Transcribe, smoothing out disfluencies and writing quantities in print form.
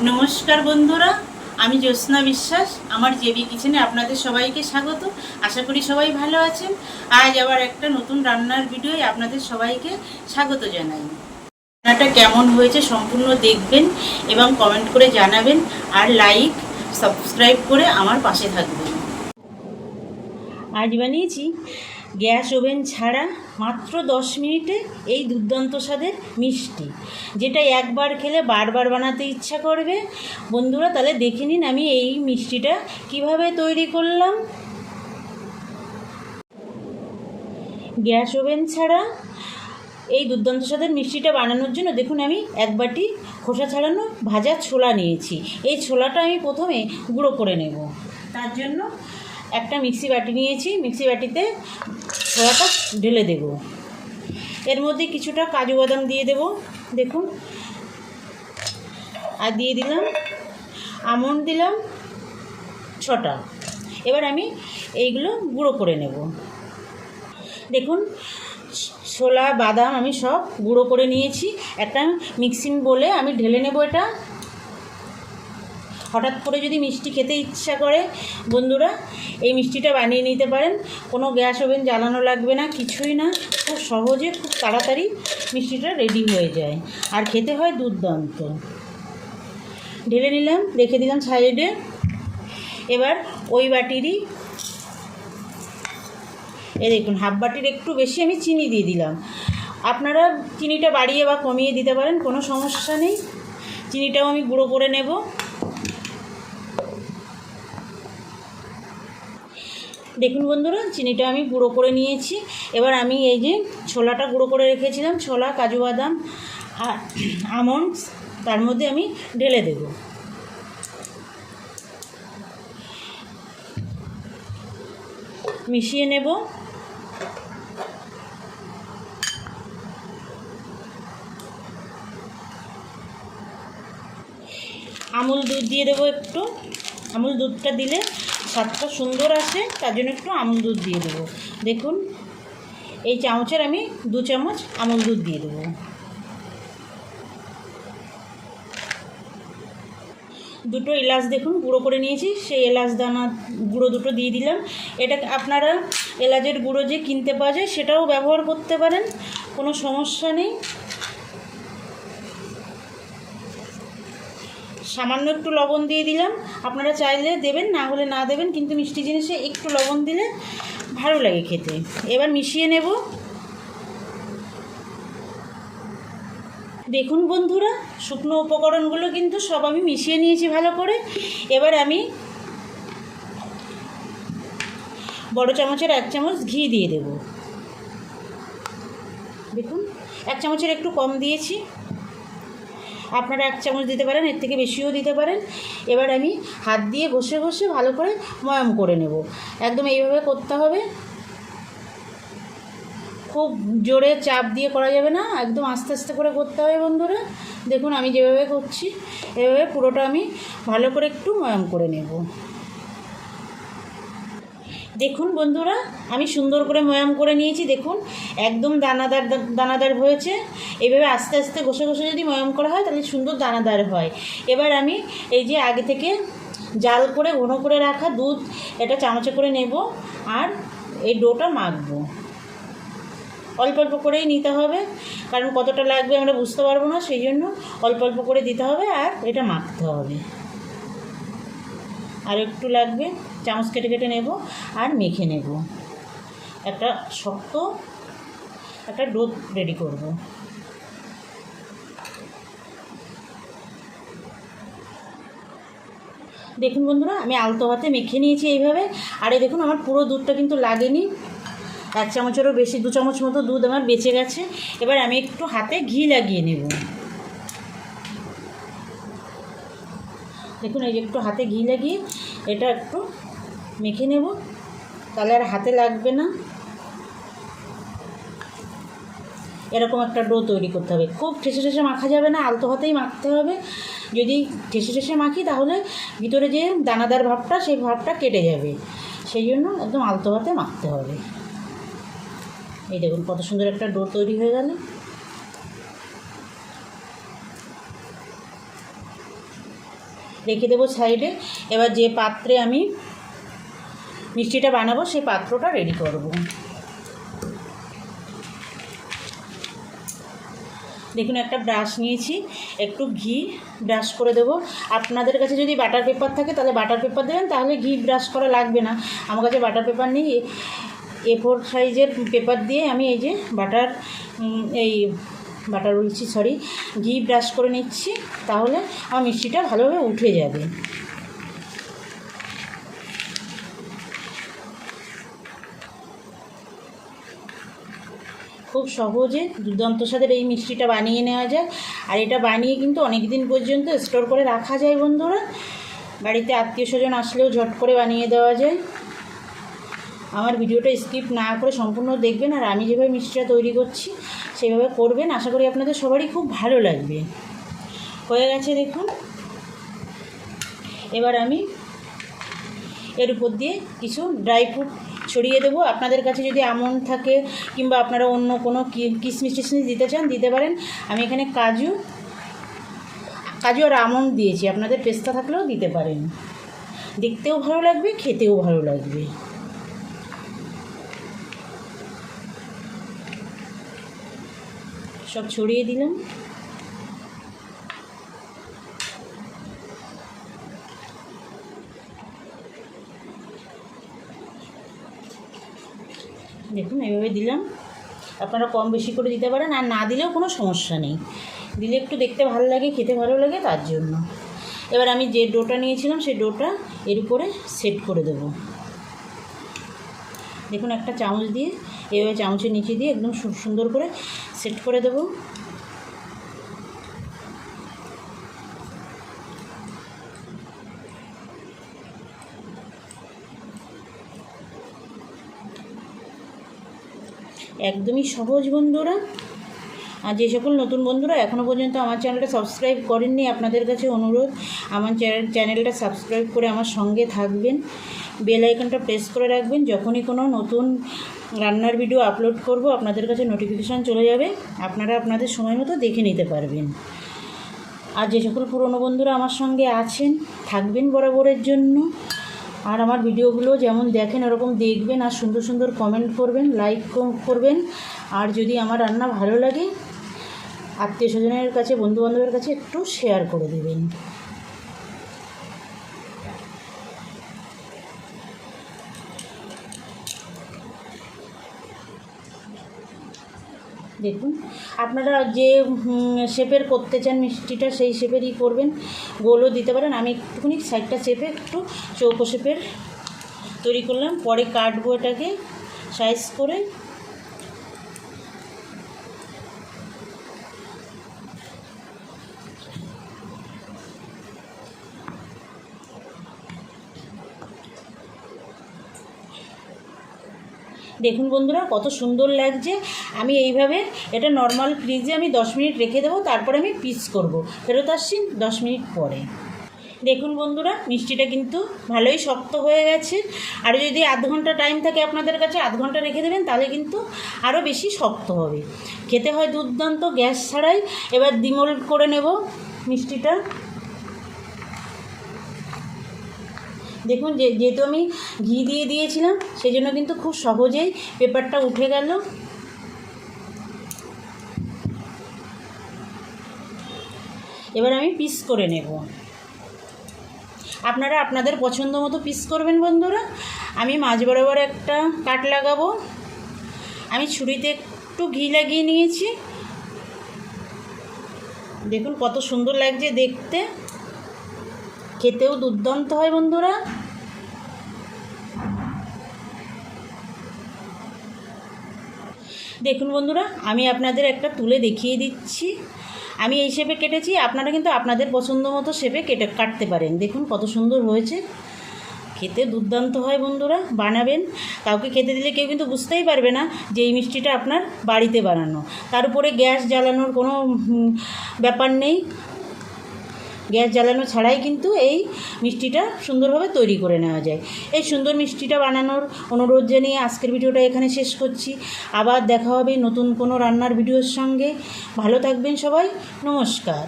নমস্কার বন্ধুরা, আমি জ্যোৎস্না বিশ্বাস। আমার জেবি কিচেনে আপনাদের সবাইকে স্বাগত। আশা করি সবাই ভালো আছেন। আজ আবার একটা নতুন রান্নার ভিডিওয় আপনাদের সবাইকে স্বাগত জানাই। রান্নাটা কেমন হয়েছে সম্পূর্ণ দেখবেন এবং কমেন্ট করে জানাবেন, আর লাইক সাবস্ক্রাইব করে আমার পাশে থাকবেন। আজ বানিয়েছি গ্যাস ওভেন ছাড়া মাত্র 10 মিনিটে এই দুর্দান্ত স্বাদের মিষ্টি, যেটা একবার খেলে বারবার বানাতে ইচ্ছা করবে। বন্ধুরা, তাহলে দেখে নিন আমি এই মিষ্টিটা কিভাবে তৈরি করলাম। গ্যাস ওভেন ছাড়া এই দুর্দান্ত স্বাদের মিষ্টিটা বানানোর জন্য দেখুন আমি এক বাটি খোসা ছাড়ানো ভাজা ছোলা নিয়েছি। এই ছোলাটা আমি প্রথমে গুঁড়ো করে নেব। তার জন্য একটা মিক্সি বাটি নিয়েছি। মিক্সি বাটিতে ছোলাটা ঢেলে দেব। এর মধ্যে কিছুটা কাজু বাদাম দিয়ে দেব, দেখুন, আর দিয়ে দিলাম আমন্ড, দিলাম 6টা। এবার আমি এইগুলো গুঁড়ো করে নেব। দেখুন, ছোলা বাদাম আমি সব গুঁড়ো করে নিয়েছি। একটা মিক্সিং বলে আমি ঢেলে নেব এটা। হঠাৎ করে যদি মিষ্টি খেতে ইচ্ছা করে বন্ধুরা, এই মিষ্টিটা বানিয়ে নিতে পারেন। কোনো গ্যাস ওভেন জ্বালানো লাগবে না, কিছুই না। খুব সহজে, খুব তাড়াতাড়ি মিষ্টিটা রেডি হয়ে যায়, আর খেতে হয় দুর্দান্ত। ঢেলে নিলাম, রেখে দিলাম সাইডে। এবার ওই বাটিরই দেখুন হাফ বাটির একটু বেশি আমি চিনি দিয়ে দিলাম। আপনারা চিনিটা বাড়িয়ে বা কমিয়ে দিতে পারেন, কোনো সমস্যা নেই। চিনিটাও আমি গুঁড়ো করে নেব। দেখুন বন্ধুরা, চিনিটা আমি গুঁড়ো করে নিয়েছি। এবার আমি এই যে ছোলাটা গুঁড়ো করে রেখেছিলাম, ছোলা, কাজু বাদাম আর আমন্ডস, তার মধ্যে আমি ঢেলে দেব। মিশিয়ে নেব। আমুল দুধ দিয়ে দেবো একটু। আমুল দুধটা দিলে স্বাদটা সুন্দর আসে, তার জন্য একটু আমুল দুধ দিয়ে দেবো। দেখুন, এই চামচের আমি 2 চামচ আমুল দুধ দিয়ে দেবো। দুটো এলাচ দেখুন গুঁড়ো করে নিয়েছি, সেই এলাচ দানা গুঁড়ো দুটো দিয়ে দিলাম। এটা আপনারা এলাচের গুঁড়ো যে কিনতে পাওয়া যায় সেটাও ব্যবহার করতে পারেন, কোনো সমস্যা নেই। সামান্য একটু লবণ দিয়ে দিলাম। আপনারা চাইলে দেবেন, না হলে না দেবেন, কিন্তু মিষ্টি জিনিসে একটু লবণ দিলে ভালো লাগে খেতে। এবার মিশিয়ে নেব। দেখুন বন্ধুরা, শুকনো উপকরণগুলো কিন্তু সব আমি মিশিয়ে নিয়েছি ভালো করে। এবার আমি বড় চামচের 1 চামচ ঘি দিয়ে দেব। দেখুন, 1 চামচের একটু কম দিয়েছি। আপনারা 1 চামচ দিতে পারেন, এর থেকে বেশিও দিতে পারেন। এবার আমি হাত দিয়ে ঘষে ঘষে ভালো করে ময়াম করে নেব। একদম এইভাবে করতে হবে, খুব জোরে চাপ দিয়ে করা যাবে না, একদম আস্তে আস্তে করে করতে হবে বন্ধুরা। দেখুন আমি যেভাবে করছি এভাবে পুরোটা আমি ভালো করে একটু ময়াম করে নেব। দেখুন বন্ধুরা, আমি সুন্দর করে ময়াম করে নিয়েছি। দেখুন একদম দানাদার দানাদার হয়েছে। এইভাবে আস্তে আস্তে ঘষে ঘষে যদি ময়াম করা হয় তাহলে সুন্দর দানাদার হয়। এবার আমি এই যে আগে থেকে জাল করে ঘন করে রাখা দুধ এটা চামচে করে নেব, আর এই ডোটা মাখবো। অল্প অল্প করেই নিতে হবে, কারণ কতটা লাগবে আমরা বুঝতে পারবো না, সেই জন্য অল্প অল্প করে দিতে হবে। আর এটা মাখতে হবে, আর একটু লাগবে, চামচ কেটে কেটে নেব আর মেখে নেব। একটা শক্ত একটা ডো রেডি করব। দেখুন বন্ধুরা, আমি আলতো হাতে মেখে নিয়েছি এইভাবে। আর এই দেখুন আমার পুরো দুধটা কিন্তু লাগেনি, 1 চামচেরও বেশি, 2 চামচ মতো দুধ আমার বেঁচে গেছে। এবার আমি একটু হাতে ঘি লাগিয়ে নেব। দেখুন এই যে একটু হাতে ঘি লাগিয়ে এটা একটু মেখে নেব, তাহলে আর হাতে লাগবে না। এরকম একটা ডো তৈরি করতে হবে। খুব ঠেসে ঠেসে মাখা যাবে না, আলতো হাতেই মাখতে হবে। যদি ঠেসে ঠেসে মাখি তাহলে ভিতরে যে দানাদার ভাবটা সেই ভাবটা কেটে যাবে, সেই জন্য একদম আলতো হাতে মাখতে হবে। এই দেখুন কত সুন্দর একটা ডো তৈরি হয়ে গেল। রেখে দেবো সাইডে। এবার যে পাত্রে আমি মিষ্টিটা বানাবো সেই পাত্রটা রেডি করব। দেখুন একটা ব্রাশ নিয়েছি, একটু ঘি ব্রাশ করে দেবো। আপনাদের কাছে যদি বাটার পেপার থাকে তাহলে বাটার পেপার দেবেন, তাহলে ঘি ব্রাশ করা লাগবে না। আমার কাছে বাটার পেপার নেই, A4 সাইজের পেপার দিয়ে আমি এই যে ঘি ব্রাশ করে নিচ্ছি, তাহলে আমার মিষ্টিটা ভালোভাবে উঠে যাবে। খুব সহজে দুর্দান্ত স্বাদের এই মিষ্টিটা বানিয়ে নেওয়া যায়। আর এটা বানিয়ে কিন্তু অনেক দিন পর্যন্ত স্টোর করে রাখা যায় বন্ধুরা। বাড়িতে আত্মীয় স্বজন আসলেও ঝট করে বানিয়ে দেওয়া যায়। আমার ভিডিওটা স্কিপ না করে সম্পূর্ণ দেখবেন, আর আমি যেভাবে মিষ্টিটা তৈরি করছি সেইভাবে করবেন। আশা করি আপনাদের সবারই খুব ভালো লাগবে। হয়ে গেছে দেখুন। এবার আমি এর উপর দিয়ে কিছু ড্রাই ফ্রুট ছড়িয়ে দেবো। আপনাদের কাছে যদি আমন্ড থাকে কিংবা আপনারা অন্য কোনো কিশমিশ টিশমিশ দিতে চান দিতে পারেন। আমি এখানে কাজু আর আমন্ড দিয়েছি, আপনাদের পেস্তা থাকলেও দিতে পারেন। দেখতেও ভালো লাগবে, খেতেও ভালো লাগবে। সব ছড়িয়ে দিলাম। দেখুন এইভাবে দিলাম। আপনারা কম বেশি করে দিতে পারেন, আর না দিলেও কোনো সমস্যা নেই। দিলে একটু দেখতে ভালো লাগে, খেতে ভালো লাগে, তার জন্য। এবার আমি যে ডোটা নিয়েছিলাম সেই ডোটা এর উপরে সেট করে দেব। দেখুন একটা চামচ দিয়ে এভাবে চামচের নিচে দিয়ে একদম সুন্দর করে সেট করে দেব। একদমই সহজ বন্ধুরা। আর যে সকল নতুন বন্ধুরা এখনও পর্যন্ত আমার চ্যানেলটা সাবস্ক্রাইব করেননি, আপনাদের কাছে অনুরোধ আমার চ্যানেলটা সাবস্ক্রাইব করে আমার সঙ্গে থাকবেন। বেল আইকনটা প্রেস করে রাখবেন। যখনই কোনো নতুন রান্নার ভিডিও আপলোড করব আপনাদের কাছে নোটিফিকেশান চলে যাবে, আপনারা আপনাদের সময় মতো দেখে নিতে পারবেন। আর যে সকল পুরনো বন্ধুরা আমার সঙ্গে আছেন থাকবেন বরাবরের জন্য। আর আমার ভিডিওগুলো যেমন দেখেন ওরকম দেখবেন, আর সুন্দর সুন্দর কমেন্ট করবেন, লাইক করবেন। আর যদি আমার রান্না ভালো লাগে আত্মীয় স্বজনের কাছে, বন্ধুবান্ধবের কাছে একটু শেয়ার করে দেবেন। দেখুন আপনারা যে শেপের করতে চান মিষ্টিটা সেই শেপেরই করবেন। গোলও দিতে পারেন। আমি একটুখানি সাইডটা চেপে একটু চৌকো শেপের তৈরি করলাম, পরে কাটবো এটাকে সাইজ করে। দেখুন বন্ধুরা কত সুন্দর লাগছে। আমি এইভাবে এটা নর্মাল ফ্রিজে আমি 10 মিনিট রেখে দেবো, তারপরে আমি পিস করব। ফেরত আসছি 10 মিনিট পরে। দেখুন বন্ধুরা মিষ্টিটা কিন্তু ভালোই শক্ত হয়ে গেছে। আর যদি আধ ঘন্টা টাইম থাকে আপনাদের কাছে, আধ ঘন্টা রেখে দেবেন, তাহলে কিন্তু আরও বেশি শক্ত হবে। খেতে হয় দুর্দান্ত, গ্যাস ছাড়াই। এবার ডিমোল্ড করে নেব মিষ্টিটা। দেখুন যেহেতু আমি ঘি দিয়ে দিয়েছিলাম সেই জন্য কিন্তু খুব সহজেই পেপারটা উঠে গেল। এবার আমি পিস করে নেব। আপনারা আপনাদের পছন্দ মতো পিস করবেন বন্ধুরা। আমি মাঝ বরাবর একটা কাট লাগাবো। আমি ছুরিতে একটু ঘি লাগিয়ে নিয়েছি। দেখুন কত সুন্দর লাগছে দেখতে, খেতেও দুর্দান্ত হয় বন্ধুরা। দেখুন বন্ধুরা আমি আপনাদের একটা তুলে দেখিয়ে দিচ্ছি। আমি এই শেপে কেটেছি, আপনারা কিন্তু আপনাদের পছন্দ মতো শেপে কাটতে পারেন। দেখুন কত সুন্দর হয়েছে, খেতে দুর্দান্ত হয় বন্ধুরা। বানাবেন, কাউকে খেতে দিলে কেউ কিন্তু বুঝতেই পারবে না যে এই মিষ্টিটা আপনার বাড়িতে বানানো। তার উপরে গ্যাস জ্বালানোর কোনো ব্যাপার নেই। গ্যাস জ্বালানো ছাড়াই কিন্তু এই মিষ্টিটা সুন্দরভাবে তৈরি করে নেওয়া যায়। এই সুন্দর মিষ্টিটা বানানোর অনুরোধ জানিয়ে আজকের ভিডিওটা এখানে শেষ করছি। আবার দেখা হবে নতুন কোনো রান্নার ভিডিওর সঙ্গে। ভালো থাকবেন সবাই, নমস্কার।